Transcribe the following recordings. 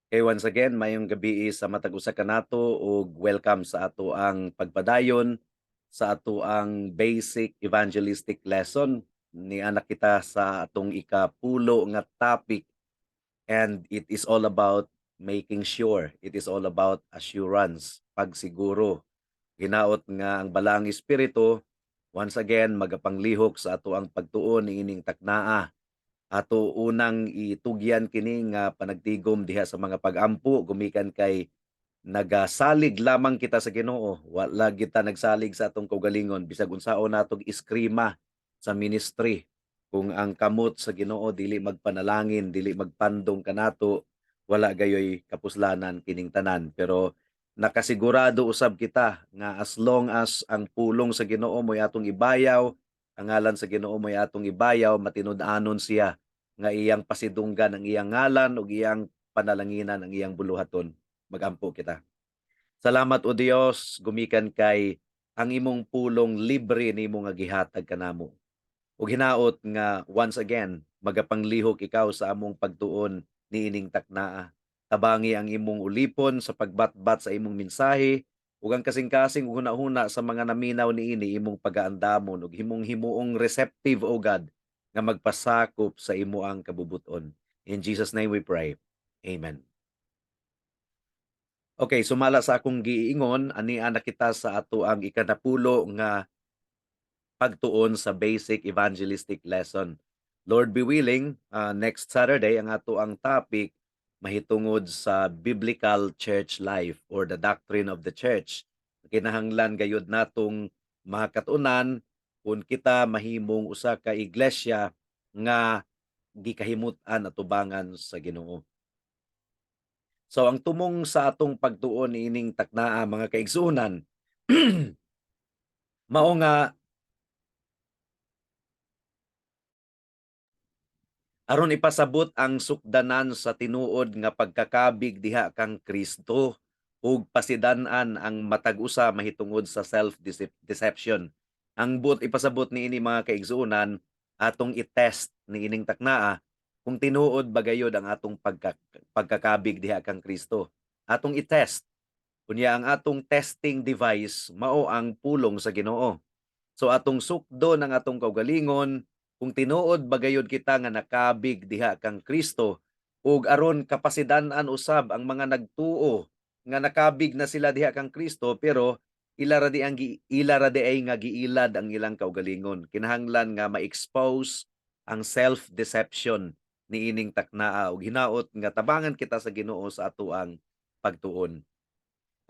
Once again, mayong gabi sa matag usa ka nato ug welcome sa ato ang pagpadayon sa ato ang basic evangelistic lesson. Ni anak kita sa atong ikapulo nga topic, and it is all about making sure. It is all about assurance, pagsiguro. Hinaot nga ang balaang espiritu once again magapanglihok sa ato ang pagtuon niining taknaa. Ato unang itugyan kini nga panagtigom diha sa mga pagampo gumikan kay nagasalig lamang kita sa Ginoo. Wala kita nagsalig sa atong kaugalingon bisag unsaon natong iskrima sa ministry. Kung ang kamot sa Ginoo dili magpanalangin, dili magpandong kanato, wala gayoy kapuslanan kining tanan. Pero nakasigurado usab kita nga as long as ang pulong sa Ginoo mo'y atong ibayaw, ang ngalan sa Ginoo mo'y atong ibayaw, matinud-anon siya nga iyang pasidunggan ang iyang ngalan ug iyang panalanginan ang iyang buluhaton. Magampo kita. Salamat o Dios gumikan kay ang imong pulong libre nimo nga gihatag kanamo. Ug hinaot nga once again magapanglihok ikaw sa among pagtuon niining taknaa. Tabangi ang imong ulipon sa pagbatbat sa imong mensahe ug ang kasing-kasing ug hunahuna sa mga naminaw niini imong pagaandamon ug himong himuong receptive o God nga magpasakop sa imo ang kabubuton. In Jesus name we pray. Amen. Okay, sumala sa akong giingon, ani na kita sa ato ang ikanapulo nga pagtuon sa basic evangelistic lesson. Lord be willing, next Saturday ang ato ang topic mahitungod sa biblical church life or the doctrine of the church. Kinahanglan gayud natong makatunan kung kita mahimong usa ka iglesia nga gikahimut-an at tubangan sa Ginoo. So ang tumong sa atong pagtuon ining taknaa mga kaigsunan, mao nga aron ipasabot ang sukdanan sa tinuod nga pagkakabig diha kang Kristo ug pasidan-an ang matag usa mahitungod sa self deception. Ang but ipasabot niini mga kaigsuonan atong i-test niining taknaa kung tinuod ba gayud ang atong pagkakabig diha kang Kristo. Atong i-test. Kunya ang atong testing device mao ang pulong sa Ginoo. So atong sukdo ng atong kaugalingon kung tinuod ba gayud kita nga nakabig diha kang Kristo ug aron kapasidan-an usab ang mga nagtuo nga nakabig na sila diha kang Kristo pero ila ra di ay nga giilad ang ilang kaugalingon. Kinahanglan nga ma-expose ang self-deception niining taknaa ug hinaot nga tabangan kita sa Ginoo sa ato ang pagtuon.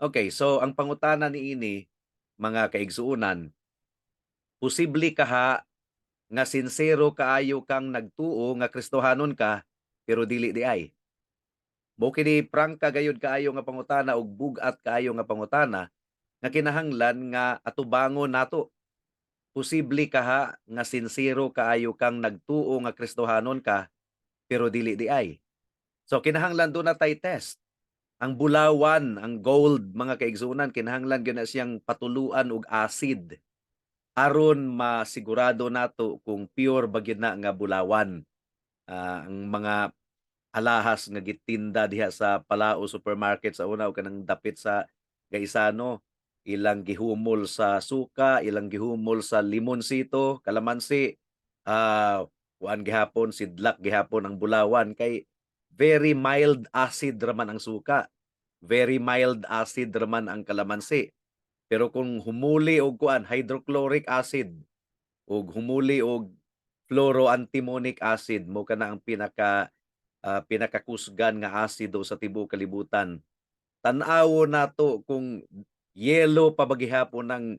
Okay, so ang pangutana niini mga kaigsuonan, posible kaha nga sincero kaayo kang nagtuo nga Kristohanon ka pero dili di ay. Mo kini prangka gayud kaayo nga pangutana ug bugat kaayo nga pangutana nga kinahanglan nga atubangon nato. Posible kaha nga sincero kaayo kang nagtuo nga Kristohanon ka pero dili di ay. So kinahanglan do na tay test. Ang bulawan, ang gold mga kaigsunan kinahanglan gyud na siyang patuluan og acid aron masigurado nato kung pure ba gyud na nga bulawan. Ang mga alahas nga gitinda diha sa Palao Supermarket sa una o kanang dapit sa Gaisano, ilang gihumol sa suka, ilang gihumol sa limonsito, kalamansi, kuan gihapon, sidlak gihapon ang bulawan kay very mild acid raman ang suka, very mild acid raman ang kalamansi. Pero kung humuli og kuan hydrochloric acid ug humuli og fluoroantimonic acid mo kana ang pinakakusgan nga asido sa tibuok kalibutan. Tan-awon nato kung yelo pa ba gihapon ng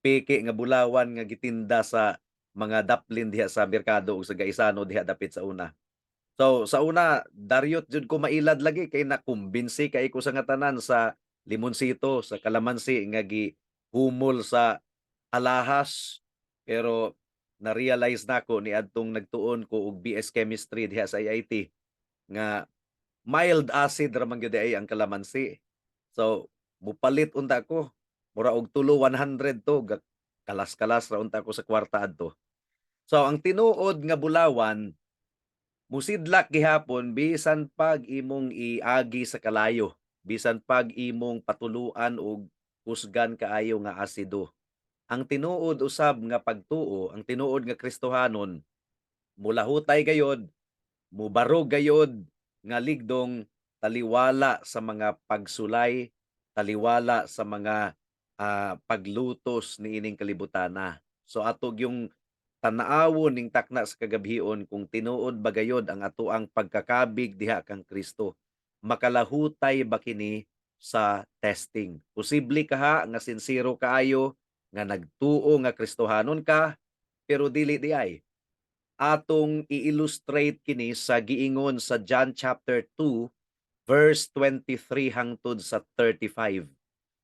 peke nga bulawan nga gitinda sa mga daplin diha sa merkado ug sa Gaisano diha dapit sa una. So sa una daryot jud ko mailad lagi kay nakumbinsi kay ko sa nga tanan sa limonsito, sa kalamansi nga gihumol sa alahas. Pero na-realize nako niadtong nagtuon ko og BS Chemistry diha sa IIT nga mild acid ra man gyud ay ang kalamansi. So mupalit unta ko mura og tulo 100 to kalas-kalas ra unta ko sa kwarta adto. So ang tinuod nga bulawan Musidlak gihapon bisan pag imong iagi sa kalayo, bisan pag imong patuluan og husgan kaayo nga asido. Ang tinuod usab nga pagtuo, ang tinuod nga Kristohanon, mulahutay gayod, mubarog gayod nga ligdong taliwala sa mga pagsulay, taliwala sa mga paglutos niining kalibutana. So atog yung tanaawon ning takna sa kagabhion kung tinuod ba gayod ang atoang pagkakabig diha kang Kristo. Makalahutay ba kini sa testing? Posible kaha nga sincero kaayo nga nagtuo nga Kristohanon ka pero dili di ay. Atong i-illustrate kini sa giingon sa John chapter 2 verse 23 hangtod sa 35.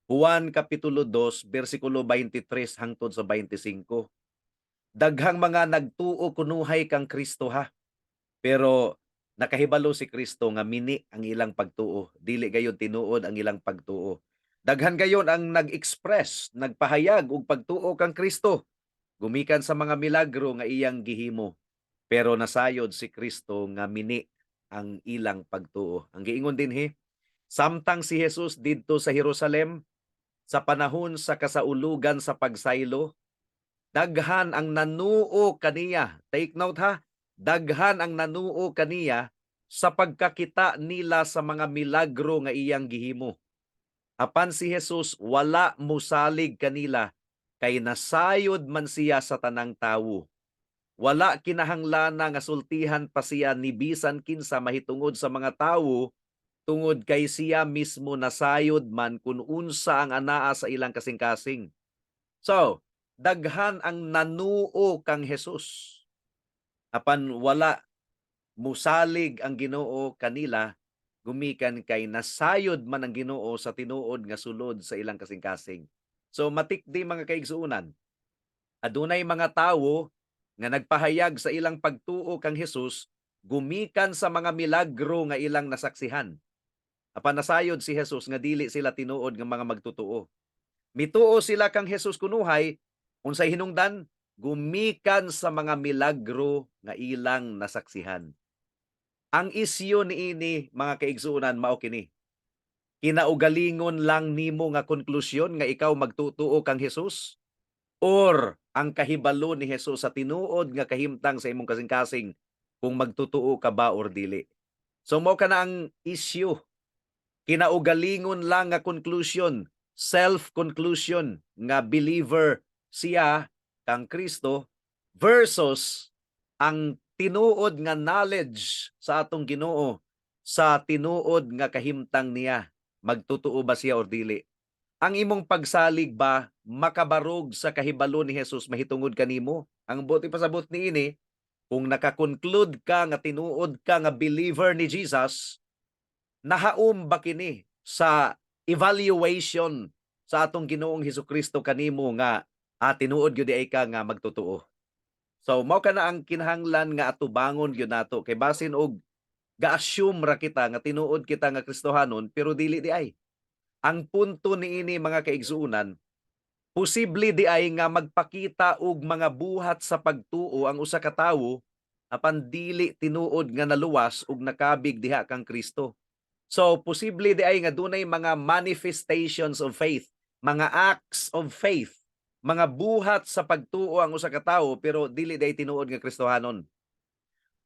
Juan kapitulo 2 bersikulo 23 hangtod sa 25. Daghang mga nagtuo kunuhay kang Kristo ha. Pero nakahibalo si Kristo nga mini ang ilang pagtuo, dili gayon tinuod ang ilang pagtuo. Daghan gayon ang nag-express, nagpahayag og pagtuo kang Kristo, gumikan sa mga milagro nga iyang gihimo. Pero nasayod si Kristo nga mini ang ilang pagtuo. Ang giingon dinhi, samtang si Jesus didto sa Jerusalem sa panahon sa kasaulugan sa pagsaylo, daghan ang nanuo kaniya. Take note ha, daghan ang nanuo kaniya sa pagkakita nila sa mga milagro nga iyang gihimo. Apan si Jesus wala musalig kanila kay nasayod man siya sa tanang tawo. Wala kinahanglan nga sultihan pa siya ni bisan kinsa mahitungod sa mga tawo tungod kay siya mismo nasayod man kun unsa ang anaa sa ilang kasing-kasing. So, daghan ang nanuo kang Jesus. Apan wala musalig ang Ginoo kanila gumikan kay nasayod man ang Ginoo sa tinuod nga sulod sa ilang kasing-kasing. So matikdi mga kaigsuonan, adunay mga tawo nga nagpahayag sa ilang pagtuo kang Hesus gumikan sa mga milagro nga ilang nasaksihan. Apan nasayod si Jesus nga dili sila tinuod nga mga magtutuo. Mituo sila kang Hesus kunuhay, unsay hinungdan? Gumikan sa mga milagro nga ilang nasaksihan. Ang isyu niini mga kaigsuonan mao kini. Kinaugalingon lang nimo nga konklusyon nga ikaw magtutuo kang Hesus or ang kahibalo ni Hesus sa tinuod nga kahimtang sa imong kasing-kasing kung magtutuo ka ba or dili. So mao kana ang issue. Kinaugalingon lang nga conclusion, self-conclusion nga believer siya kang Kristo versus ang tinuod nga knowledge sa atong Ginoo sa tinuod nga kahimtang niya. Magtutuo ba siya or dili? Ang imong pagsalig ba makabarog sa kahibalo ni Jesus mahitungod kanimo? Ang buti pasabot niini, kung nakakonclude ka nga tinuod ka nga believer ni Jesus, nahaom ba kini sa evaluation sa atong Ginoong Hesukristo kanimo nga tinuod gyud ay ka nga magtotoo. So mao kana ang kinahanglan nga atubangon gyud nato kay basin og ga-assume ra kita nga tinuod kita nga Kristohanon pero dili di ay. Ang punto niini mga kaigsuonan, posible di ay nga magpakita og mga buhat sa pagtuo ang usa ka tawo apan dili tinuod nga naluwas ug nakabig diha kang Kristo. So, posible di ay nga dunay mga manifestations of faith, mga acts of faith, mga buhat sa pagtuo ang usa ka tawo pero dili day tinuod nga Kristohanon.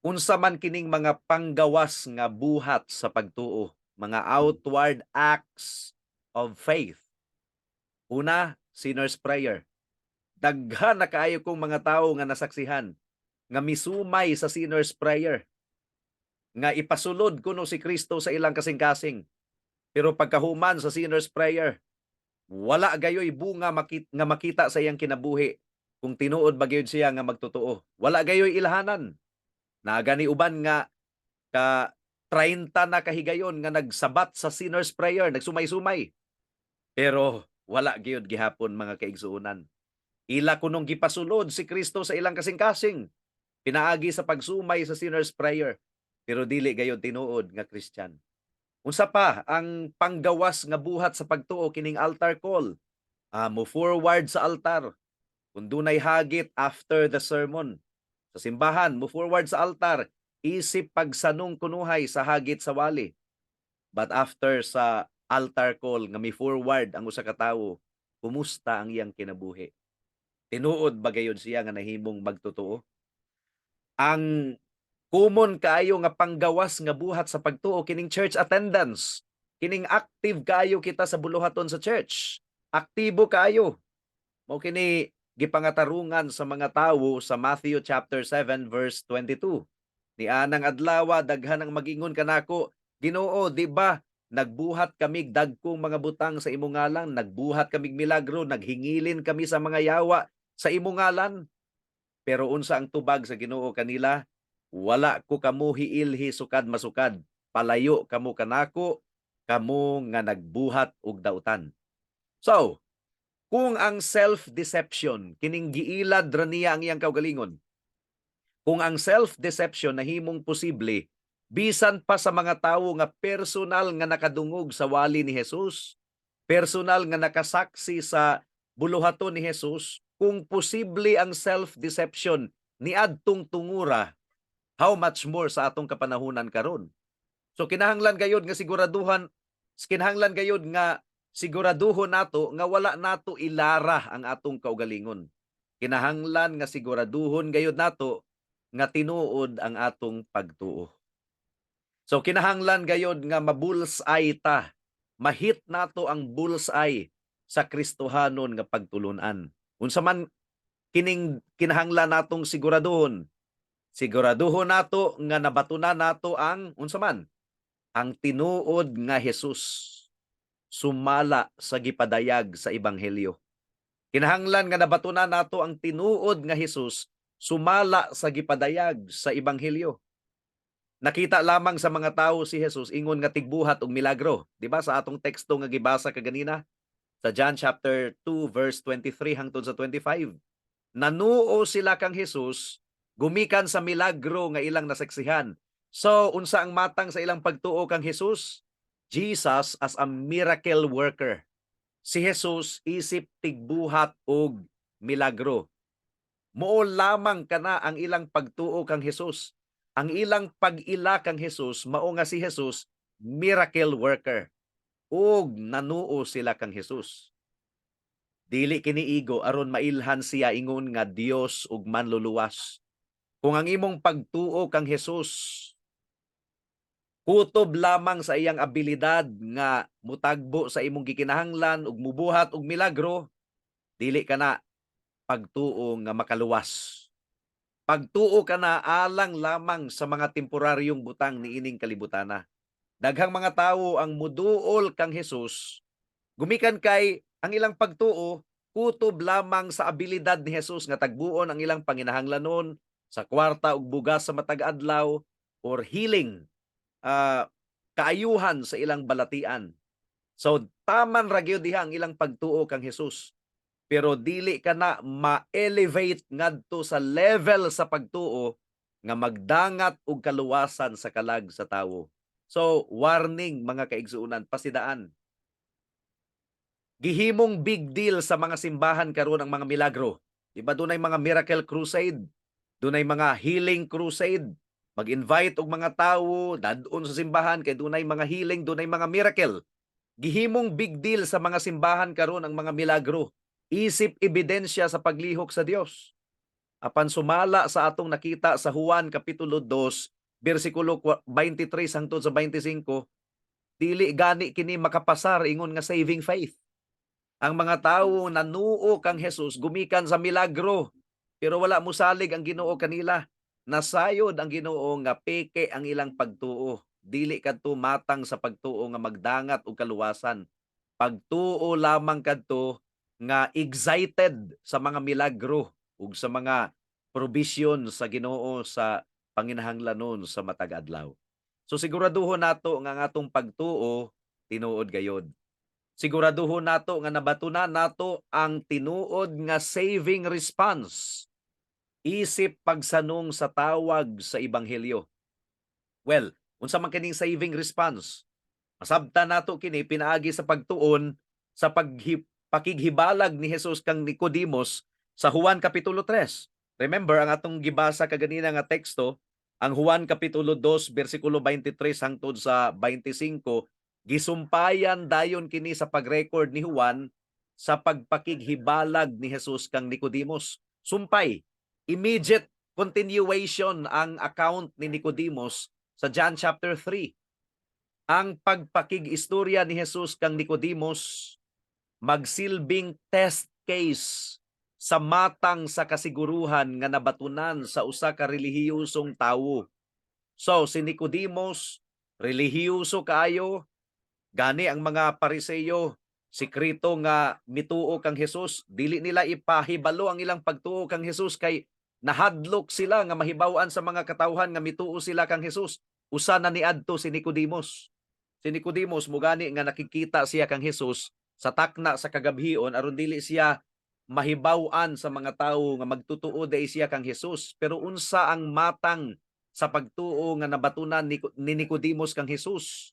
Unsa man kining mga panggawas nga buhat sa pagtuo, mga outward acts of faith. Una, sinner's prayer. Daghan na kaayo kong mga tawo nga nasaksihan nga misumay sa sinner's prayer nga ipasulod kuno si Kristo sa ilang kasing-kasing. Pero pagkahuman sa sinner's prayer, wala gayoy bunga nga makita sa iyang kinabuhi kung tinuod ba gyud siya nga magtotoo. Wala gayoy ilhanan. Nagani uban nga ka 30 na kahigayon nga nagsabat sa sinner's prayer, nagsumay-sumay. Pero wala gyud gihapon mga kaigsuonan. Ila kunong gipasulod si Kristo sa ilang kasing-kasing. Pinaagi sa pagsumay sa sinner's prayer. Pero dili gayud tinuod nga Christian. Unsa pa ang panggawas nga buhat sa pagtuo kining altar call? Mo forward sa altar. Kung dunay hagit after the sermon. Sa simbahan, mo forward sa altar. isip pagsanong kunuhay sa hagit sa wali. But after sa altar call nga mi-forward ang usa ka tawo, kumusta ang iyang kinabuhi? Tinuod ba gayud siya nga nahimong magtotoo? Ang common kaayo nga panggawas nga buhat sa pagtuo kining church attendance. Kining active kaayo kita sa buluhaton sa church. Aktibo kaayo. Mao kini gipangatarungan sa mga tawo sa Matthew chapter 7 verse 22. Ni anang adlaw daghan ang magingon kanako, Ginoo, di ba nagbuhat kamig dagkong mga butang sa imong ngalan, nagbuhat kamig milagro, naghingilin kami sa mga yawa sa imong ngalan. Pero unsa ang tubag sa Ginoo kanila? Wala ko kamo hiilhi sukad masukad. Palayo kamo kanako, kamo nga nagbuhat og dautan. So, kung ang self-deception kining giilad ra niya ang iyang kaugalingon, kung ang self-deception nahimong posible bisan pa sa mga tawo nga personal nga nakadungog sa wali ni Jesus, personal nga nakasaksi sa buluhaton ni Jesus, kung posible ang self-deception niadtong tungura, how much more sa atong kapanahunan karon? So kinahanglan gayud nga kinahanglan gayud nga siguraduhon nato nga wala nato ilara ang atong kaugalingon. Kinahanglan nga siguraduhon gayud nato nga tinuod ang atong pagtuo. So kinahanglan gayud nga ma-bullseye ta. Mahit nato ang bullseye sa Kristohanon nga pagtulunan. Unsa man kining kinahanglan natong siguraduhon? Siguraduhon nato nga nabatunan nato ang unsa man? Ang tinuod nga Hesus sumala sa gipadayag sa ebanghelyo. Kinahanglan nga nabatunan nato ang tinuod nga Hesus sumala sa gipadayag sa ebanghelyo. Nakita lamang sa mga tawo si Jesus ingon nga tigbuhat og milagro, di ba sa atong teksto nga gibasa kaganina sa John chapter 2 verse 23 hangtod sa 25. Nanuo sila kang Jesus gumikan sa milagro nga ilang nasaksihan. So unsa ang matang sa ilang pagtuo kang Jesus? Jesus as a miracle worker. Si Jesus isip tigbuhat og milagro. Mao lamang kana ang ilang pagtuo kang Jesus. Ang ilang pag-ila kang Jesus mao nga si Jesus miracle worker. Ug nanuo sila kang Jesus. Dili kini igo aron mailhan siya ingon nga Dios ug manluluwas. Kung ang imong pagtuo kang Jesus kutob lamang sa iyang abilidad nga mutagbo sa imong gikinahanglan ug mubuhat og milagro, dili kana pagtuo nga makaluwas. Pagtuo ka na alang lamang sa mga temporaryong butang niining kalibutana. Daghang mga tawo ang muduol kang Jesus, gumikan kay ang ilang pagtuo kutob lamang sa abilidad ni Jesus nga tagbuon ang ilang panginahanglanon sa kwarta ug bugas sa matag adlaw or healing, kaayuhan sa ilang balatian. So taman ra gyud diha ang ilang pagtuo kang Jesus. Pero dili ka na ma-elevate ngadto sa level sa pagtuo nga magdangat og kaluwasan sa kalag sa tawo. So, warning mga kaigsuunan, pasidaan. Gihimong big deal sa mga simbahan karon ang mga milagro. Di ba dunay mga miracle crusade, dunay mga healing crusade. Mag-invite og mga tawo dadon sa simbahan kay dunay mga healing, dunay mga miracle. Gihimong big deal sa mga simbahan karon ang mga milagro. Isip ebidensya sa paglihok sa Dios. Apan sumala sa atong nakita sa Juan kapitulo 2, bersikulo 23 hangtod sa 25, dili gani kini makapasar ingon nga saving faith. Ang mga tawo nanuo kang Jesus gumikan sa milagro, pero wala mosalig ang Ginoo kanila. Nasayod ang Ginoo nga peke ang ilang pagtuo. Dili kadto matang sa pagtuo nga magdangat og kaluwasan. Pagtuo lamang kadto nga excited sa mga milagro ug sa mga provision sa Ginoo sa panginahanglanon sa matag adlaw. So siguraduhon nato nga ang atong pagtuo tinuod gayod. Siguraduhon nato nga nabatunan nato ang tinuod nga saving response isip pagsanong sa tawag sa ebanghelyo. Well, unsa man kining saving response? Masabtan nato kini pinaagi sa pagtuon sa pakighibalag ni Jesus kang Nicodemos sa Juan kapitulo 3. Remember ang atong gibasa kaganina nga teksto, Ang Juan kapitulo 2 bersikulo 23 hangtod sa 25 gisumpayan dayon kini sa pag-record ni Juan sa pagpakighibalag ni Jesus kang Nicodemus. Sumpay, immediate continuation ang account ni Nicodemus sa John chapter 3. Ang pagpakig-istorya ni Jesus kang Nicodemus magsilbing test case sa matang sa kasiguruhan nga nabatunan sa usa ka relihiyosong tawo. So si Nicodemus, relihiyoso kaayo, gani ang mga Pariseyo, sikrito nga mituo kang Hesus, dili nila ipahibalo ang ilang pagtuo kang Hesus kay nahadlok sila nga mahibaw-an sa mga katawhan nga mituo sila kang Hesus. Usa na niadto si Nicodemus. Si Nicodemus mugani nga nakikita siya kang Hesus sa takna sa kagabhion aron dili siya mahibaw-an sa mga tawo nga magtutuo day siya kang Hesus. Pero unsa ang matang sa pagtuo nga nabatunan ni Nicodemus kang Hesus?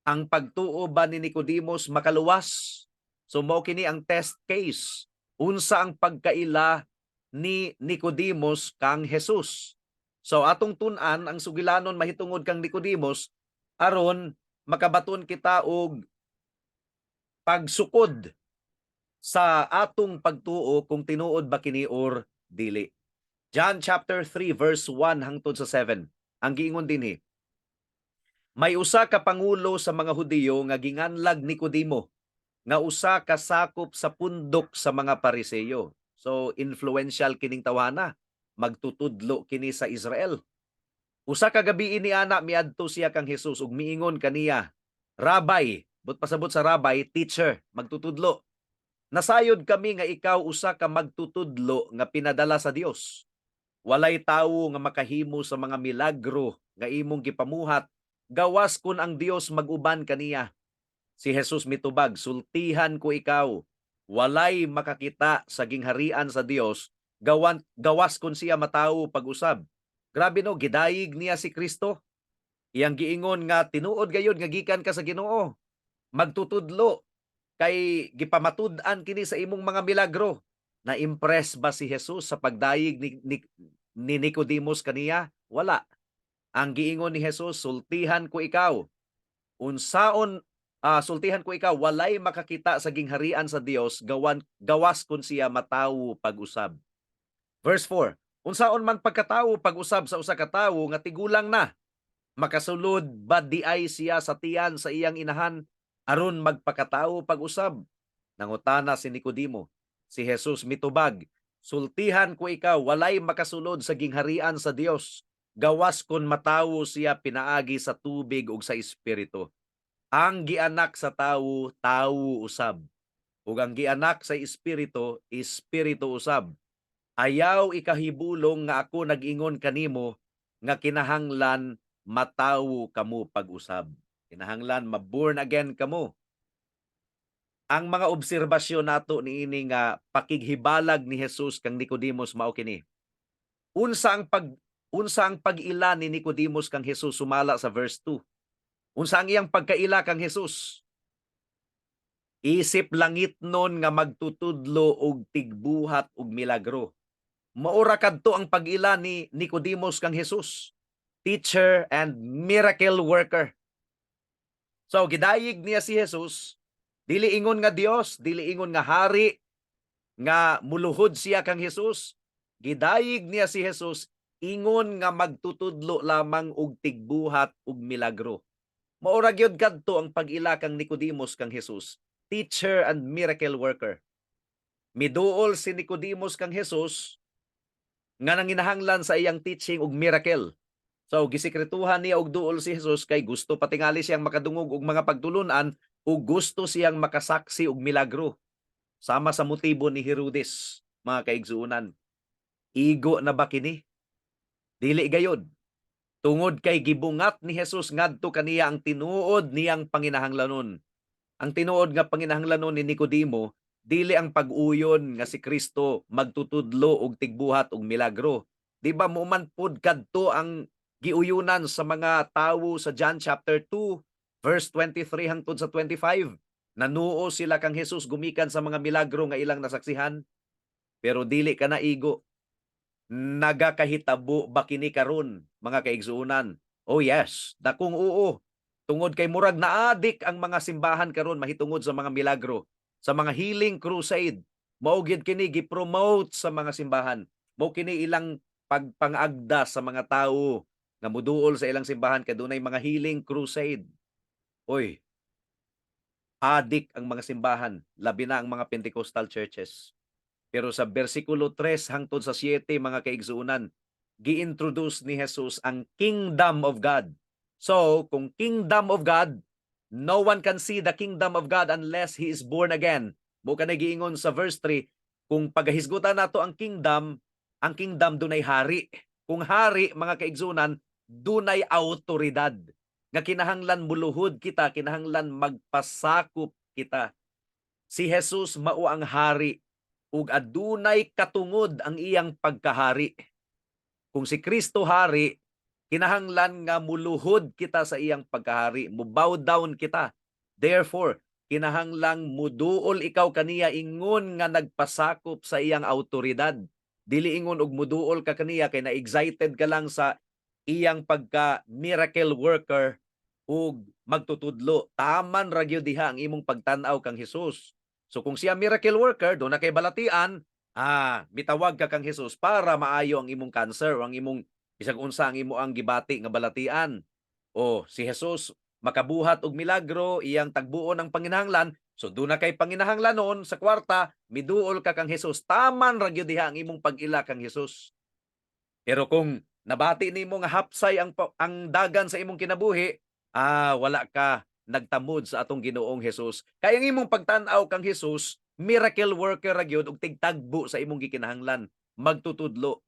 Ang pagtuo ba ni Nicodemus makaluwas? So mao kini ang test case. Unsa ang pagkaila ni Nicodemus kang Hesus? So atong tun-an ang sugilanon mahitungod kang Nicodemus aron makabaton kita og pagsukod sa atong pagtuo kung tinuod ba kini or dili. John chapter 3 verse 1 hangtod sa 7. Ang giingon dinhi, may usa ka pangulo sa mga Hudiyo nga ginganlag Nicodemo nga usa ka sakop sa pundok sa mga Pariseyo. So influential kining tawhana, magtutudlo kini sa Israel. Usa ka gabi ini ana miadto siya kang Hesus ug miingon kaniya, Rabbi, but pasabot sa rabbi, teacher, magtutudlo. Nasayod kami nga ikaw usa ka magtutudlo nga pinadala sa Dios. Walay tawo nga makahimo sa mga milagro nga imong gipamuhat gawas kun ang Dios mag-uban kaniya. Si Jesus mitubag, sultihan ko ikaw. Walay makakita sa gingharian sa Dios gawas kun siya matawo pag-usab. Grabe no, gidayig niya si Kristo. Iyang giingon nga tinuod gayud nga gikan ka sa Ginoo. Magtutudlo kay gipamatud-an kini sa imong mga milagro. Na-impress ba si Jesus sa pagdayig ni Nicodemus kaniya? Wala. Ang giingon ni Jesus, sultihan ko ikaw. Sultihan ko ikaw, walay makakita sa gingharian sa Dios gawas kun siya matawo pag-usab. Verse 4. Unsaon man pagkatawo pag-usab sa usa ka tawo nga tigulang na, makasulod ba di ay siya sa tiyan sa iyang inahan aron magpakatawo pag-usab? Nangutana si Nicodemo. Si Jesus mitubag, sultihan ko ikaw, walay makasulod sa gingharian sa Dios gawas kun matawo siya pinaagi sa tubig ug sa espiritu. Ang gianak sa tawo, tawo usab. Ug ang gianak sa espiritu, espiritu usab. Ayaw ikahibulong nga ako nag-ingon kanimo nga kinahanglan matawo kamo pag-usab. Kinahanglan ma-born again kamo. Ang mga obserbasyon nato niini nga pakighibalag ni Jesus kang Nicodemus mao kini. Unsa ang pag-ila ni Nicodemus kang Jesus sumala sa verse 2. Unsa ang iyang pagkaila kang Jesus? Isip langit nun nga magtutudlo og tigbuhat og milagro. Maura kadto ang pag-ila ni Nicodemus kang Jesus, teacher and miracle worker. So gidayig niya si Jesus, dili ingon nga Dios, dili ingon nga hari, nga muluhod siya kang Jesus. Gidayig niya si Jesus, ingon nga magtutudlo lamang og tigbuhat og milagro. Maura gyud kadto ang pag-ila kang Nicodemus kang Jesus, teacher and miracle worker. Miduol si Nicodemus kang Jesus nga nanginahanglan sa iyang teaching og miracle. So gisikretuhan niya og duol si Jesus kay gusto patingali siyang makadungog og mga pagtulunan ug gusto siyang makasaksi og milagro. Sama sa motibo ni Herodes, mga kaigsuonan. Igo na ba kini? Dili gayud. Tungod kay gibungat ni Jesus ngadto kaniya ang tinuod niyang panginahanglanon. Ang tinuod nga panginahanglanon ni Nicodemo dili ang pag-uyon nga si Kristo magtutudlo og tigbuhat og milagro. Di ba mo man pud kadto ang giuyunan sa mga tawo sa John chapter 2 verse 23 hangtod sa 25. Nanuo sila kang Jesus gumikan sa mga milagro nga ilang nasaksihan, pero dili ka naigo. Nagakahitabo ba kini karon mga kaigsuonan? Oh yes, dakong oo. Tungod kay murag naadik ang mga simbahan karon mahitungod sa mga milagro, sa mga healing crusade. Mao gyud kini gi-promote sa mga simbahan. Mao kini ilang pagpangagda sa mga tawo nga moduol sa ilang simbahan kay dunay mga healing crusade. Oy, adik ang mga simbahan, labi na ang mga Pentecostal churches. Pero sa bersikulo 3 hangtod sa 7 mga kaigsuonan, gi-introduce ni Jesus ang kingdom of God. So, kung kingdom of God, no one can see the kingdom of God unless he is born again. Mo kanay giingon sa verse 3, kung pagahisgutan nato ang kingdom dunay hari. Kung hari mga kaigsuonan, dunay awtoridad. Nga kinahanglan muluhod kita, kinahanglan magpasakop kita. Si Jesus mao ang hari ug adunay katungod ang iyang pagkahari. Kung si Kristo hari, kinahanglan nga muluhod kita sa iyang pagkahari, mubow down kita. Therefore, kinahanglang muduol ikaw kaniya ingon nga nagpasakop sa iyang awtoridad. Dili ingon og muduol ka kaniya kay na-excited ka lang sa iyang pagka miracle worker ug magtutudlo. Taman ra gyud diha ang imong pagtan-aw kang Hesus. So kung siya miracle worker, do na kay balatian, mitawag ka kang Hesus para maayo ang imong cancer o ang imong bisag unsa ang imo ang gibati nga balatian. O si Hesus makabuhat og milagro, iyang tagbuon ang panginahanglan. So do na kay panginahanglanon sa kwarta, miduol ka kang Hesus. Taman ra gyud diha ang imong pag-ila kang Hesus. Pero kung nabati nimo nga hapsay ang dagan sa imong kinabuhi, wala ka nagtamod sa atong Ginoong Hesus. Kaya ang imong pagtan-aw kang Hesus, miracle worker ra gyud ug tigtagbo sa imong gikinahanglan, magtutudlo.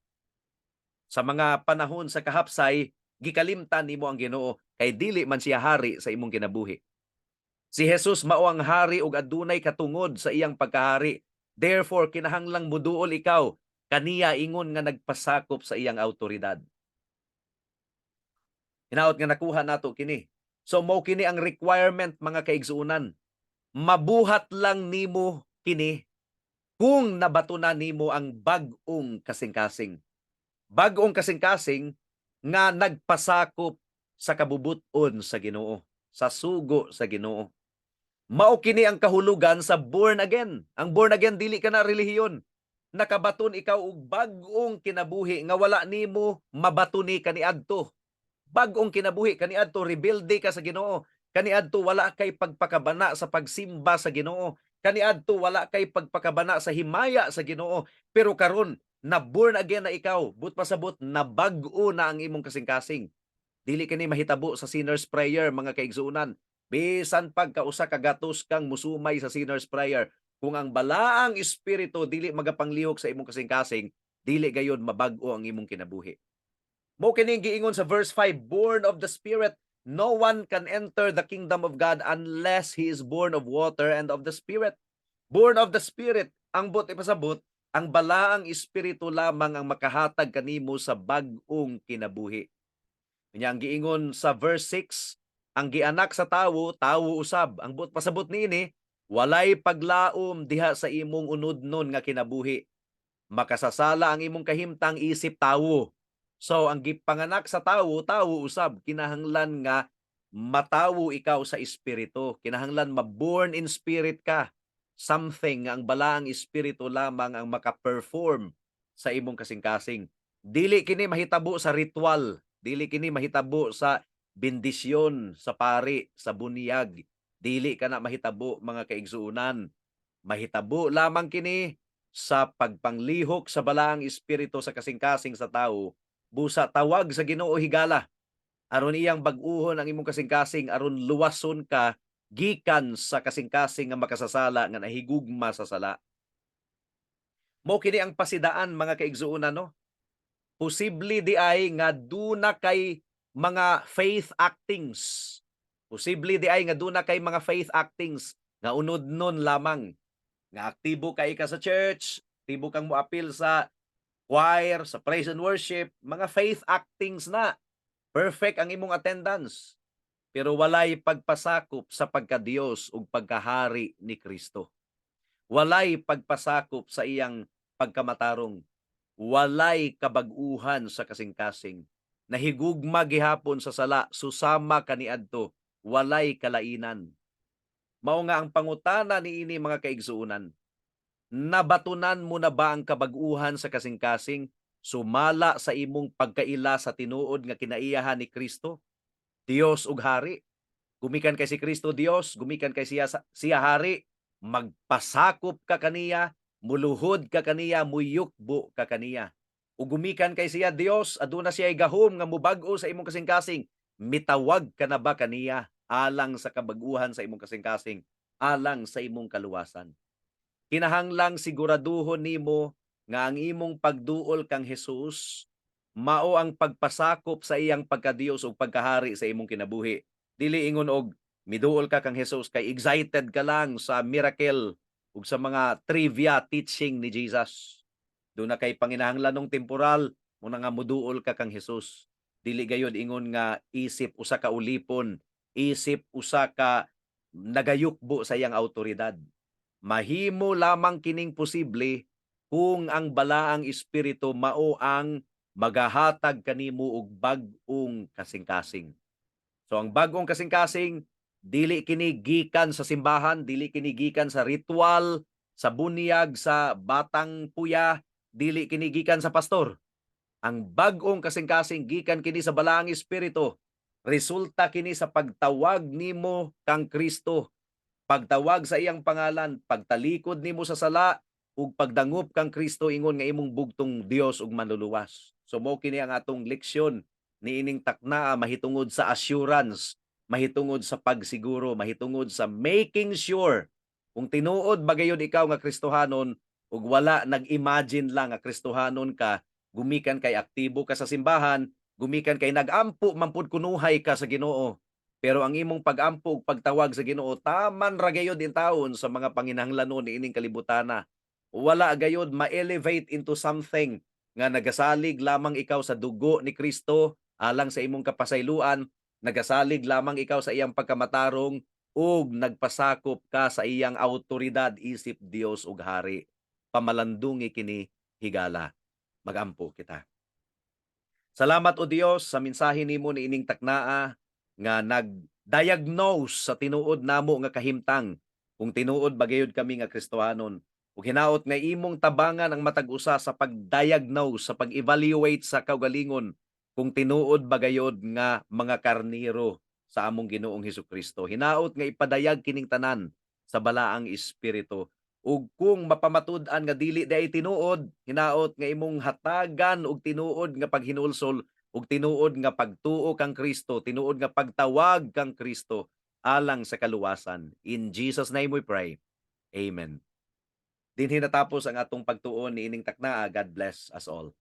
Sa mga panahon sa kahapsay, gikalimtan nimo ang Ginoo kay dili man siya hari sa imong kinabuhi. Si Jesus mao ang hari ug adunay katungod sa iyang pagkahari. Therefore kinahanglang muduol ikaw kaniya ingon nga nagpasakop sa iyang awtoridad. Hinaot nga nakuha nato kini. So mao kini ang requirement mga kaigsuonan. Mabuhat lang nimo kini kung nabatunan nimo ang bag-ong kasing-kasing. Bag-ong kasing-kasing nga nagpasakop sa kabubuton sa Ginoo, sa sugo sa Ginoo. Mao kini ang kahulugan sa born again. Ang born again dili ka na relihiyon. Nakabaton ikaw og bag-ong kinabuhi nga wala nimo mabatuni kaniadto. Bag-ong kinabuhi kaniadto, rebuilde ka sa Ginoo. Kaniadto wala kay pagpakabana sa pagsimba sa Ginoo. Kaniadto wala kay pagpakabana sa himaya sa Ginoo. Pero karon na born again na ikaw, but pasabot na bag-o na ang imong kasing-kasing. Dili kini mahitabo sa sinner's prayer mga kaigsuonan. Bisan pagkausa ka gatos kang musumay sa sinner's prayer, kung ang balaang espiritu dili magapanglihok sa imong kasing-kasing, dili gayud mabag-o ang imong kinabuhi. Mo kining giingon sa verse 5, born of the Spirit, no one can enter the kingdom of God unless he is born of water and of the Spirit. Born of the Spirit, ang but ipasabot, ang balaang espiritu lamang ang makahatag kanimo sa bag-ong kinabuhi. Kanya ang giingon sa verse 6, ang gianak sa tawo, tawo usab. Ang but pasabot niini, walay paglaom diha sa imong unodnon nga kinabuhi. Makasasala ang imong kahimtang isip tawo. So ang gipanganak sa tawo, tawo usab. Kinahanglan nga matawo ikaw sa espiritu. Kinahanglan ma-born in spirit ka. Something nga ang balaang espiritu lamang ang maka-perform sa imong kasing-kasing. Dili kini mahitabo sa ritual. Dili kini mahitabo sa bendisyon, sa pari, sa bunyag. Dili ka na mahitabo mga kaigsuunan. Mahitabo lamang kini sa pagpanglihok sa balaang espiritu sa kasing-kasing sa tao, busa tawag sa Ginoo higala. Aron iyang bag-uhon ang imong kasing-kasing aron luwason ka gikan sa kasing-kasing nga makasasala nga nahigugma sa sala. Mao kini ang pasidaan mga kaigsuonan no. Posible di ay nga duna kay mga faith actings. Posible di ay nga duna kay mga faith actings nga unod-non lamang. Nga aktibo kay ka sa church, aktibo kang moapil sa choir, sa praise and worship, mga faith actings na. Perfect ang imong attendance. Pero walay pagpasakop sa pagka-Dios ug pagkahari ni Kristo. Walay pagpasakop sa iyang pagkamatarong. walay kabag-uhan sa kasing-kasing. Nahigugma gihapon sa sala, susama kaniadto, walay kalainan. Mao nga ang pangutana niini mga kaigsuonan. Nabatunan mo na ba ang kabag-uhan sa kasing-kasing? Sumala sa imong pagkaila sa tinuod nga kinaiyahan ni Kristo, Dios ug Hari. Gumikan kay si Kristo Dios, gumikan kay siya Hari, magpasakop ka kaniya, muluhod ka kaniya, muyukbo ka kaniya. Ug gumikan kay siya Dios, aduna siya gahom nga mubag-o sa imong kasing-kasing, mitawag ka na ba kaniya alang sa kabag-uhan sa imong kasing-kasing, alang sa imong kaluwasan. Kinahanglang siguraduhon nimo nga ang imong pagduol kang Hesus mao ang pagpasakop sa iyang pagka-Dios ug pagkahari sa imong kinabuhi. Dili ingon og miduol ka kang Hesus kay excited ka lang sa miracle ug sa mga trivia teaching ni Jesus. Doon na kay panginahanglanong temporal mo na nga muduol ka kang Hesus. Dili gayud ingon nga isip usa ka ulipon, isip usa ka nagayukbo sa iyang awtoridad. Mahimo lamang kining posible kung ang balaang espiritu mao ang magahatag kanimo og bag-ong kasing-kasing. So ang bag-ong kasing-kasing dili kini gikan sa simbahan, dili kini gikan sa ritual, sa bunyag, sa batang puya, dili kini gikan sa pastor. Ang bag-ong kasing-kasing gikan kini sa balaang espiritu. Resulta kini sa pagtawag nimo kang Kristo, pagtawag sa iyang pangalan, pagtalikod nimo sa sala ug pagdangop kang Kristo ingon nga imong bugtong Dios ug manluluwas. So mao kini ang atong leksyon niining takna mahitungod sa assurance, mahitungod sa pagsiguro, mahitungod sa making sure kung tinuod ba gayud ikaw nga Kristohanon ug wala nag-imagine lang nga Kristohanon ka, gumikan kay aktibo ka sa simbahan, gumikan kay nag-ampo man pud kunuhay ka sa Ginoo. Pero ang imong pag-ampo ug pagtawag sa Ginoo taman ra gayud in taon sa mga panginahanglanon niining kalibutana. Wala gayud ma-elevate into something nga nagasalig lamang ikaw sa dugo ni Kristo alang sa imong kapasayloan, nagasalig lamang ikaw sa iyang pagkamatarong ug nagpasakop ka sa iyang awtoridad isip Dios ug Hari. Pamalandungi kini higala. Magampo kita. Salamat o Dios sa mensahe nimo niining taknaa nga nag-diagnose sa tinuod namo nga kahimtang kung tinuod ba gayud kami nga Kristohanon. Ug hinaot nga imong tabangan ang matag usa sa pag-diagnose, sa pag-evaluate sa kaugalingon kung tinuod ba gayud nga mga karniro sa among Ginoong Hesukristo. Hinaot nga ipadayag kining tanan sa balaang espiritu. Ug kung mapamatud-an nga dili day tinuod, hinaot nga imong hatagan og tinuod nga paghinulsol ug tinuod nga pagtuo kang Kristo, tinuod nga pagtawag kang Kristo alang sa kaluwasan. In Jesus name we pray. Amen. Dinhi natapos ang atong pagtuon niining taknaa. God bless us all.